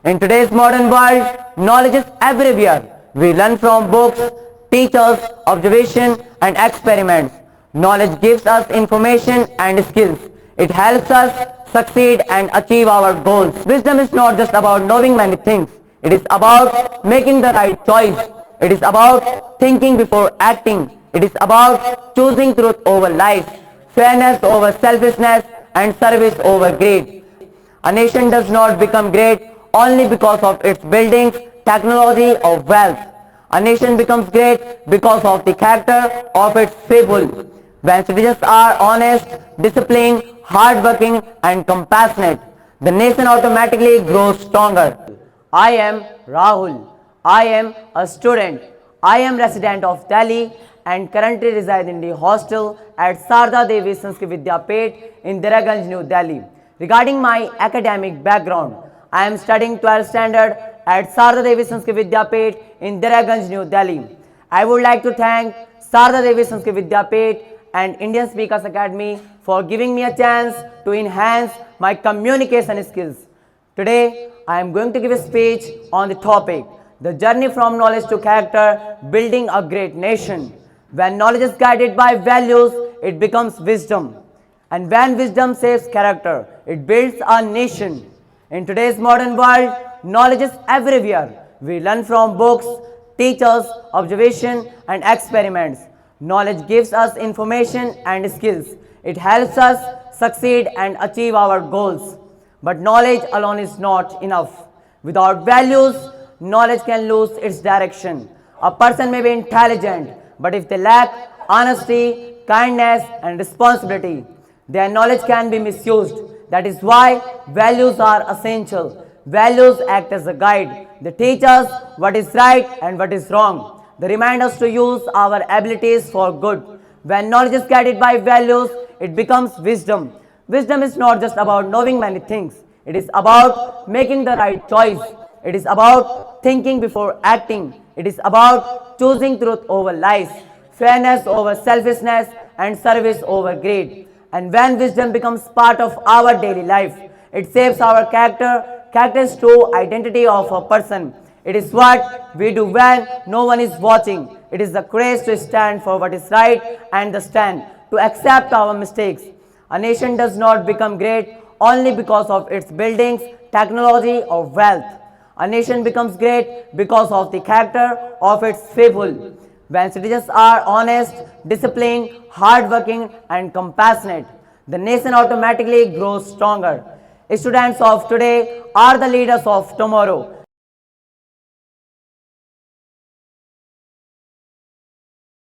In today's modern world, knowledge is everywhere. We learn from books, teachers, observation and experiments. Knowledge gives us information and skills. It helps us succeed and achieve our goals. Wisdom is not just about knowing many things. It is about making the right choice. It is about thinking before acting. It is about choosing truth over lies, fairness over selfishness and service over greed. A nation does not become great only because of its buildings, technology or wealth. A nation becomes great because of the character of its people. When citizens are honest, disciplined, hardworking and compassionate, the nation automatically grows stronger. I am Rahul. I am a student. I am resident of Delhi and currently reside in the hostel at Sarda Devi Sanskrit Vidyapet in Deraganj, New Delhi. Regarding my academic background, I am studying 12th standard at Sarda Devi Sanskrit Vidyapet in Deraganj, New Delhi. I would like to thank Sarda Devi Sanskrit Vidyapet and Indian Speakers Academy for giving me a chance to enhance my communication skills. Today, I am going to give a speech on the topic, the journey from knowledge to character, building a great nation. When knowledge is guided by values, it becomes wisdom. And when wisdom saves character, it builds a nation. In today's modern world, knowledge is everywhere. We learn from books, teachers, observation and experiments. Knowledge gives us information and skills. It helps us succeed and achieve our goals. But knowledge alone is not enough. Without values, knowledge can lose its direction. A person may be intelligent, but if they lack honesty, kindness and responsibility, their knowledge can be misused. That is why values are essential. Values act as a guide. They teach us what is right and what is wrong. They remind us to use our abilities for good. When knowledge is guided by values, it becomes wisdom. Wisdom is not just about knowing many things. It is about making the right choice. It is about thinking before acting. It is about choosing truth over lies, fairness over selfishness, and service over greed. And when wisdom becomes part of our daily life, it shapes our character. Character is true identity of a person. It is what we do when no one is watching. It is the courage to stand for what is right and the stand to accept our mistakes. A nation does not become great only because of its buildings, technology or wealth. A nation becomes great because of the character of its people. When citizens are honest, disciplined, hardworking and compassionate, the nation automatically grows stronger. Students of today are the leaders of tomorrow.